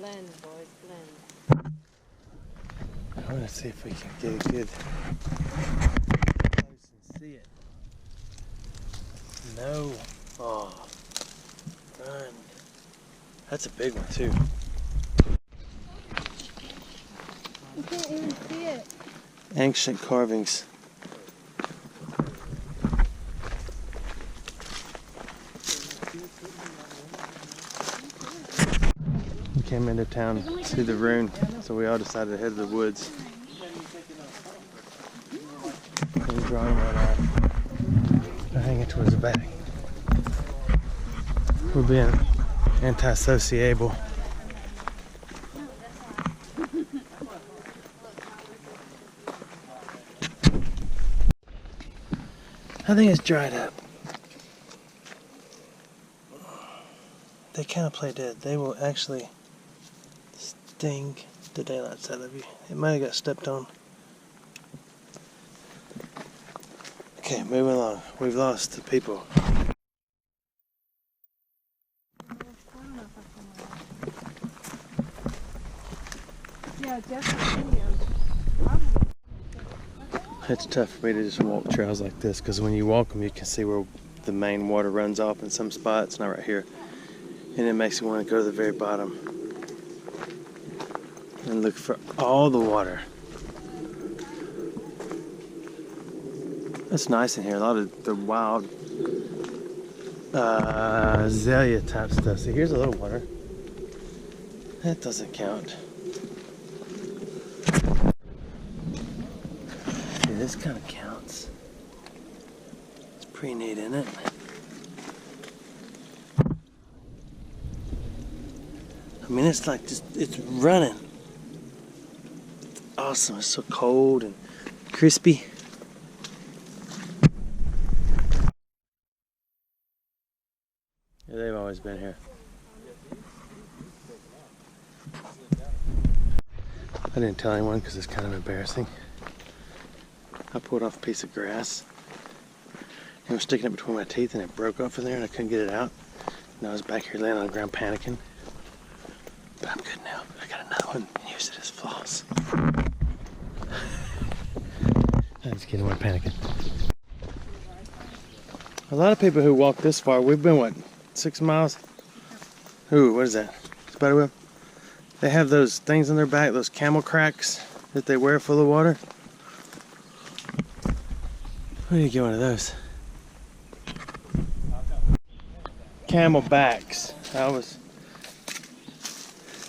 Blend, boys, blend. I want to see if we can get a good close and see it. No. Oh, run. That's a big one too. You can't even see it. Ancient carvings. We came into town to see the rune, so we all decided to head to the woods. And drawing one out. I hang it towards the back. We're being anti-sociable. I think it's dried up. They kind of play dead. They will actually sting the daylights out of you. It might have got stepped on. Okay, moving along. We've lost the people. Yeah, definitely. It's tough for me to just walk trails like this because when you walk them, you can see where the main water runs off in some spots, not right here. And it makes you want to go to the very bottom and look for all the water. It's nice in here. A lot of the wild azalea type stuff. See, here's a little water. That doesn't count. See, this kind of counts. It's pretty neat, isn't it? I mean, it's like just, it's running. It's awesome. It's so cold and crispy. Yeah, they've always been here. I didn't tell anyone because it's kind of embarrassing. I pulled off a piece of grass. It was sticking up between my teeth and it broke off in there and I couldn't get it out. And I was back here laying on the ground panicking. But I'm good now. I got another one and use it as floss. I'm just kidding, we're panicking. A lot of people who walk this far, we've been what, 6 miles? Ooh, what is that? Spider web? They have those things on their back, those camel cracks that they wear full of water. Where do you get one of those? Camel backs.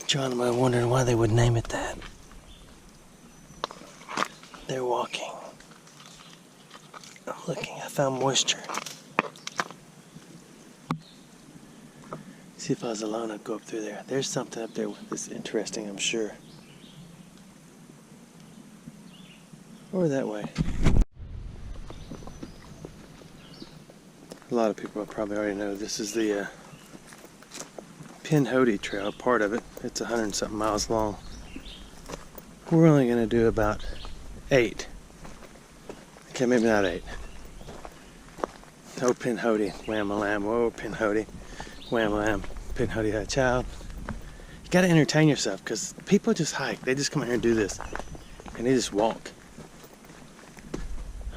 John and I wondering why they would name it that. They're walking. I'm looking, I found moisture. See if I was alone, I'd go up through there. There's something up there that's interesting, I'm sure. Or that way. A lot of people probably already know this is the Pinhoti Trail, part of it. It's 100 and something miles long. We're only going to do about 8. Okay, maybe not 8. Oh, Pinhoti, wham-a-lam, whoa, Pinhoti, wham-a-lam, Pinhoti had a child. You got to entertain yourself because people just hike. They just come out here and do this. And they just walk.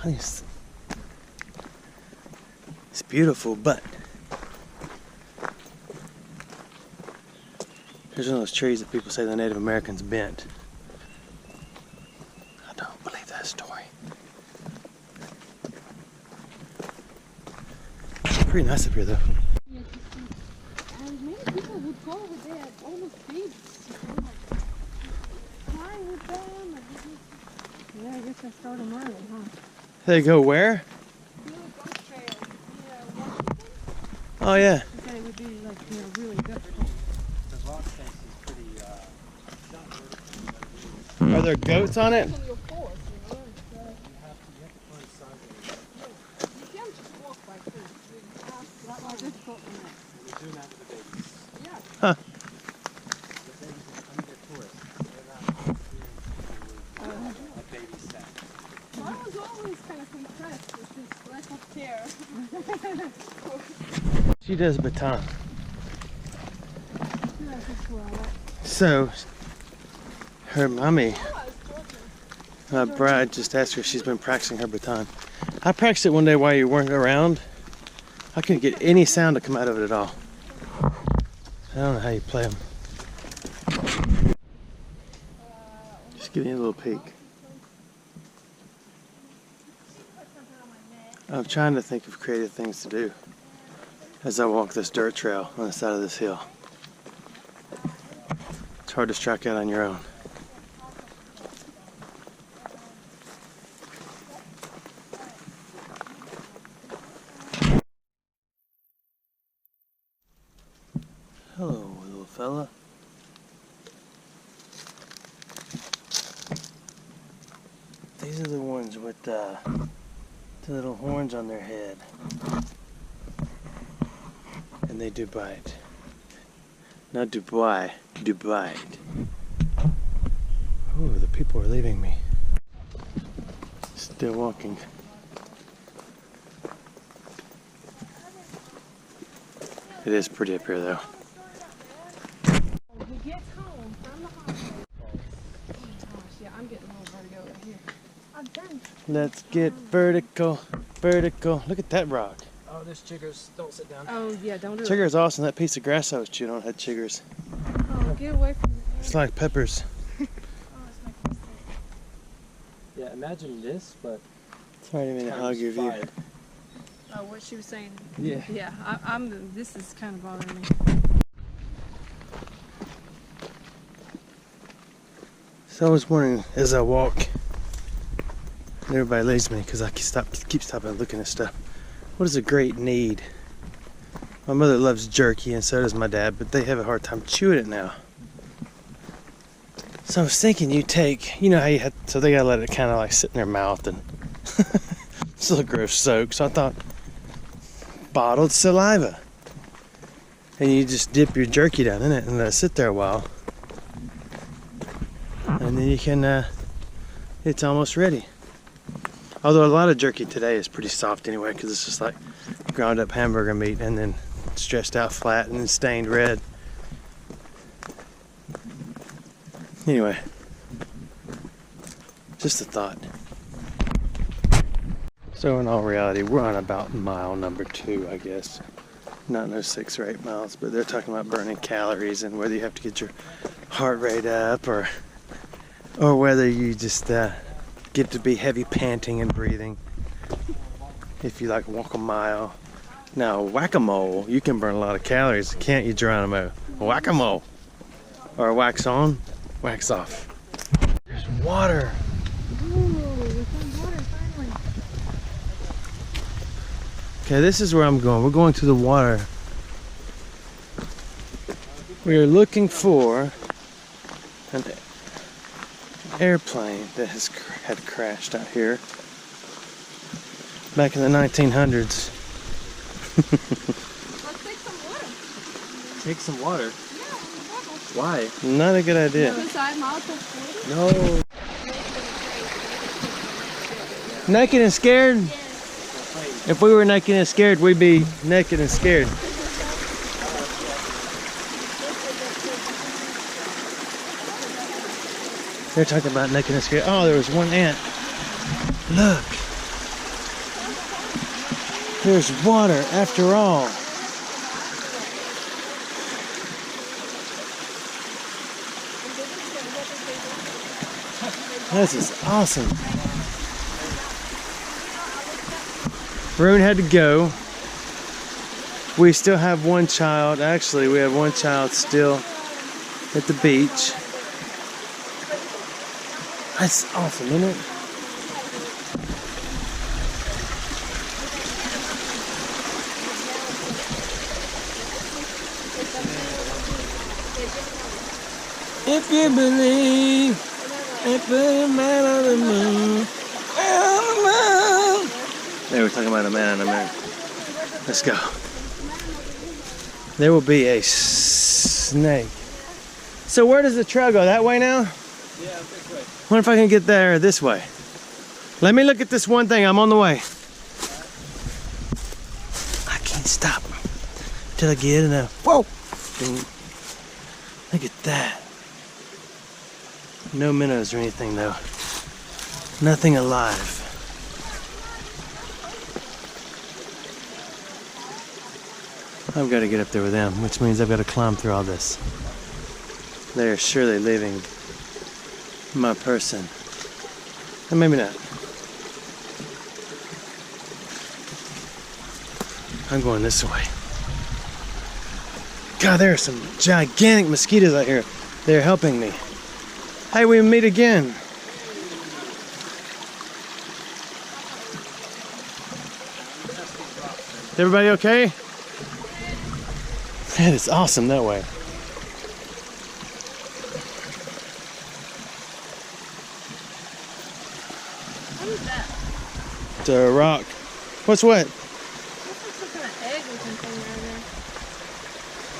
It's beautiful, but here's one of those trees that people say the Native Americans bent. I don't believe that story. It's pretty nice up here, though. Many people would go over there almost beach. Flying with them. Yeah, I guess I saw them early, huh? They go where? Oh yeah. They said it would be like, really difficult. The rock face is pretty, Are there goats on it? You can't just walk like this. It's a lot more difficult than that. We're doing that for the babies. Yeah. Huh. The babies, they're tourists. They're not a baby set. Well, I was always kind of impressed with this lack of care. She does baton. Yeah, that's well. So, her mommy, my bride, just asked her if she's been practicing her baton. I practiced it one day while you weren't around. I couldn't get any sound to come out of it at all. I don't know how you play them. Just give me a little peek. I'm trying to think of creative things to do as I walk this dirt trail on the side of this hill. It's hard to strike out on your own. Hello, little fella. These are the ones with the little horns on their head. And they do bite. Not Dubai, do bite. Ooh, the people are leaving me. Still walking. It is pretty up here though. He gets home from the hospital. Oh gosh, yeah, I'm getting a little vertigo right here. I'm done. Let's get vertical, vertical. Look at that rock. Oh, there's chiggers. Don't sit down. Oh yeah, don't do it. Chigger's awesome. That piece of grass I was chewing on had chiggers. Oh, get away from the It's like peppers. Oh, it's making me sick. Yeah, imagine this, but Sorry, I didn't mean to hog your view. 5. Oh, what she was saying. Yeah. Yeah, this is kind of bothering me. So I was wondering as I walk, and everybody leaves me because I keep stopping and looking at stuff. What is a great need? My mother loves jerky and so does my dad, but they have a hard time chewing it now. So I was thinking you know how you had, so they gotta let it kind of like sit in their mouth and still gross soak. So I thought bottled saliva. And you just dip your jerky down in it and let it sit there a while. And then you can, it's almost ready. Although a lot of jerky today is pretty soft anyway, because it's just like ground up hamburger meat and then stretched out flat and then stained red. Anyway, just a thought. So in all reality, we're on about mile number 2, I guess. Not no 6 or 8 miles, but they're talking about burning calories and whether you have to get your heart rate up or whether you just get to be heavy panting and breathing if you like walk a mile. Now whack-a-mole, you can burn a lot of calories, can't you, Geronimo? Whack-a-mole. Or wax on, wax off. There's water. Ooh, we found water finally. Okay, this is where I'm going. We're going to the water. We are looking for an airplane that had crashed out here back in the 1900s. Let's take some water. Take some water. Yeah, Why? Not a good idea. inside molecules. No. Naked and scared? If we were naked and scared, we'd be naked and scared. They're talking about naked and scared. Oh, there was one ant. Look. There's water after all. This is awesome. Rune had to go. We still have one child. Actually, we have one child still at the beach. That's awesome, isn't it? If you believe, if a man on the moon, on the moon. They were talking about a man on the moon. Let's go. There will be a snake. So where does the trail go? That way now? Yeah, this way. Wonder if I can get there this way. Let me look at this one thing. I'm on the way. I can't stop till I get enough. Whoa! Look at that. No minnows or anything though. Nothing alive. I've got to get up there with them, which means I've got to climb through all this. They are surely leaving my person. And maybe not. I'm going this way. God, there are some gigantic mosquitoes out here. They're helping me. Hey, we meet again. Everybody okay? That is awesome that way. What is that? It's a rock. What's what? Looks like some kind of egg looking thing right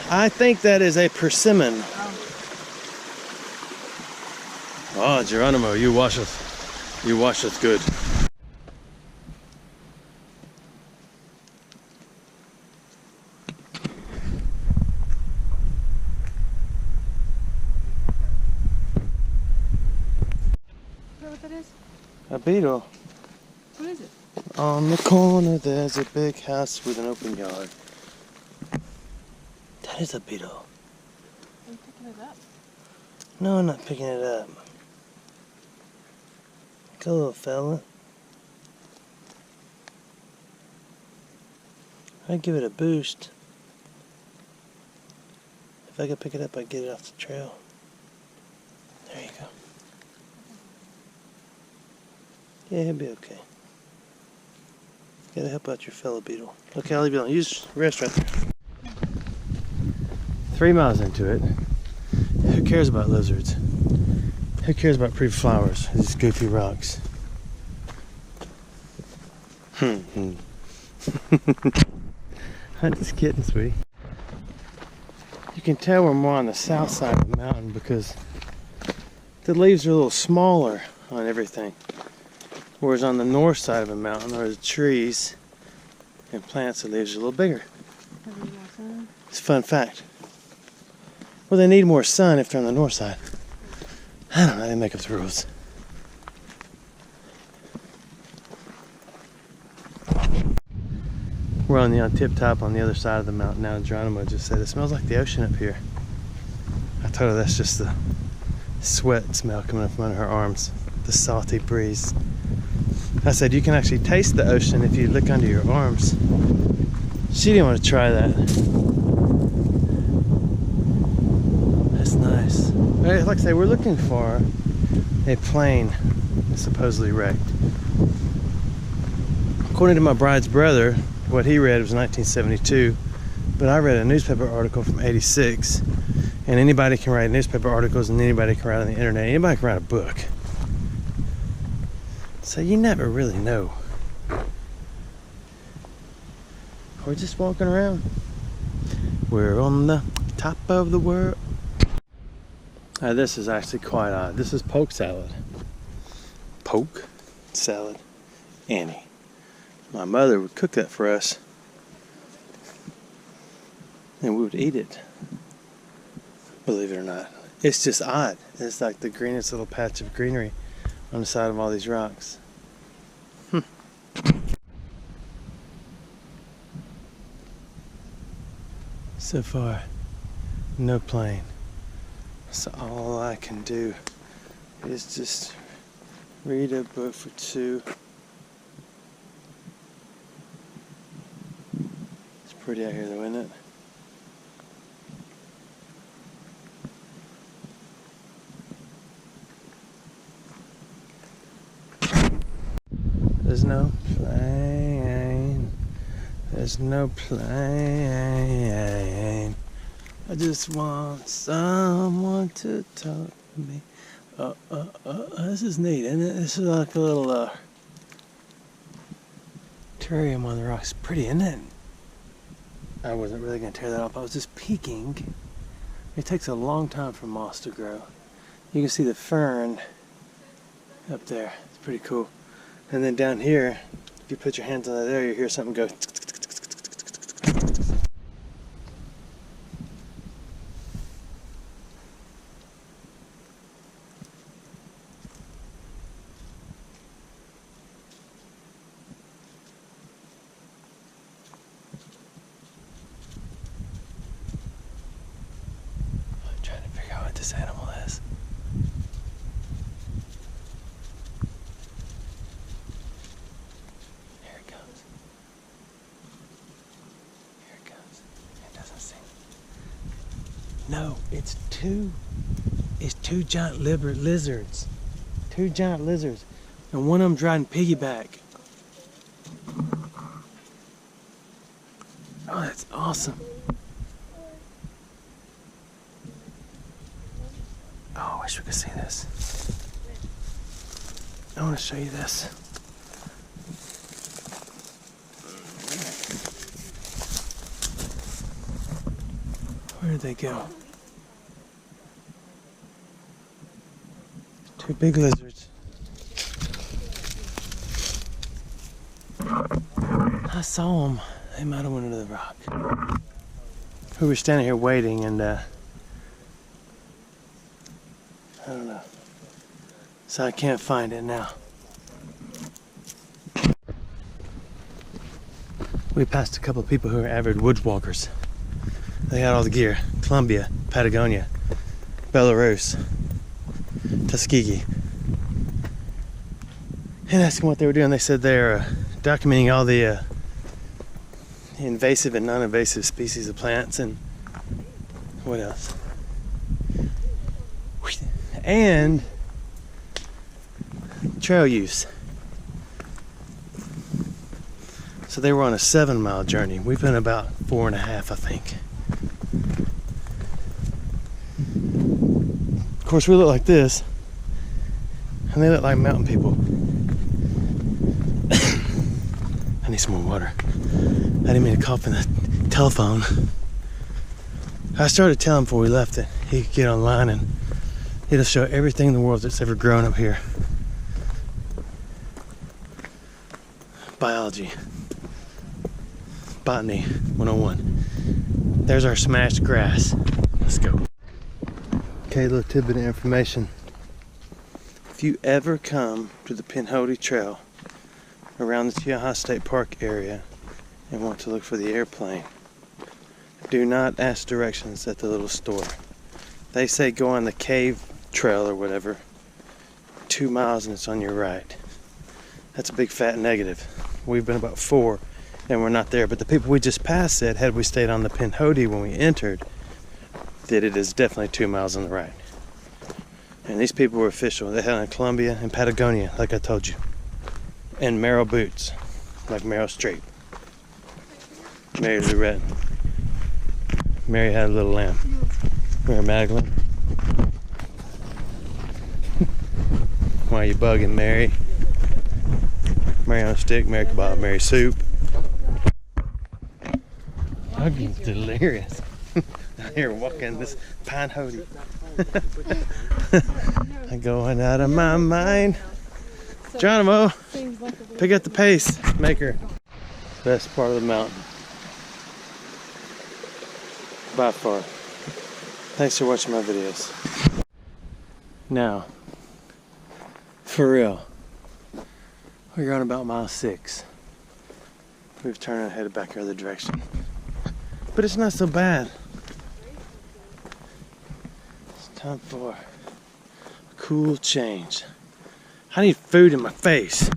there. I think that is a persimmon. Oh. Oh, Geronimo, you washeth good. Is that what that is? A beetle. What is it? On the corner there's a big house with an open yard. That is a beetle. Are you picking it up? No, I'm not picking it up. Go, little fella. I'd give it a boost. If I could pick it up, I'd get it off the trail. There you go. Yeah, he'll be okay. Gotta help out your fellow beetle. Okay, I'll leave you alone. You just rest right there. 3 miles into it. Who cares about lizards? Who cares about pretty flowers? These goofy rocks. I'm just kidding, sweetie. You can tell we're more on the south side of the mountain because the leaves are a little smaller on everything. Whereas on the north side of the mountain, there's trees and plants, the leaves are a little bigger. It's a fun fact. Well, they need more sun if they're on the north side. I don't know, they make up the rules. We're on the tip top on the other side of the mountain now, and Geronimo just said, it smells like the ocean up here. I told her that's just the sweat smell coming up from under her arms, the salty breeze. I said, you can actually taste the ocean if you look under your arms. She didn't want to try that. That's nice. Like I say, we're looking for a plane supposedly wrecked. According to my bride's brother, what he read was 1972, but I read a newspaper article from 86, and anybody can write newspaper articles and anybody can write on the internet, anybody can write a book. So you never really know. We're just walking around. We're on the top of the world. This is actually quite odd. This is poke salad. Poke salad. Annie. My mother would cook that for us. And we would eat it. Believe it or not. It's just odd. It's like the greenest little patch of greenery on the side of all these rocks. So far, no plane. So all I can do is just read a book for 2. It's pretty out here though, isn't it? There's no plane. There's no plane. I just want someone to talk to me. This is neat, isn't it? This is like a little terrarium on the rocks. Pretty, isn't it? I wasn't really going to tear that off. I was just peeking. It takes a long time for moss to grow. You can see the fern up there. It's pretty cool. And then down here, if you put your hands on that there, you hear something go. this animal is. Here it comes. Here it comes. It doesn't sing. No, it's two. It's two giant lizards. Two giant lizards. And one of them's riding piggyback. Oh, that's awesome. Oh, I wish we could see this. I want to show you this. Where did they go? Two big lizards. I saw them. They might have went into the rock. We were standing here waiting and I don't know. So I can't find it now. We passed a couple of people who are avid woods walkers. They had all the gear. Colombia, Patagonia, Belarus, Tuskegee. And asked them what they were doing. They said they're documenting all the invasive and non-invasive species of plants and what else? And trail use. So they were on a 7-mile journey. We've been about 4.5, I think. Of course, we look like this, and they look like mountain people. I need some more water. I didn't mean to cough in the telephone. I started telling him before we left that he could get online and it'll show everything in the world that's ever grown up here. Biology. Botany 101. There's our smashed grass. Let's go. Okay, a little tidbit of information. If you ever come to the Pinhoti Trail around the Chiaja State Park area and want to look for the airplane, do not ask directions at the little store. They say go on the cave trail or whatever, 2 miles and it's on your right. That's a big fat negative. We've been about 4 and we're not there, but the people we just passed said had we stayed on the Pinhoti when we entered, that it is definitely 2 miles on the right. And these people were official. They had on Colombia and Patagonia, like I told you. And Meryl boots, like Meryl Streep. Mary Lorette. Mary had a little lamb. Mary Magdalene. Why are you bugging, Mary? Mary on a stick, Mary kebab, Mary soup. Bugging's delirious. Out here walking this Pinhoti. I'm going out of my mind. Geronimo, pick up the pace maker. Best part of the mountain. By far. Thanks for watching my videos. Now, for real, we're on about mile 6. We've turned and headed back the other direction. But it's not so bad. It's time for a cool change. I need food in my face.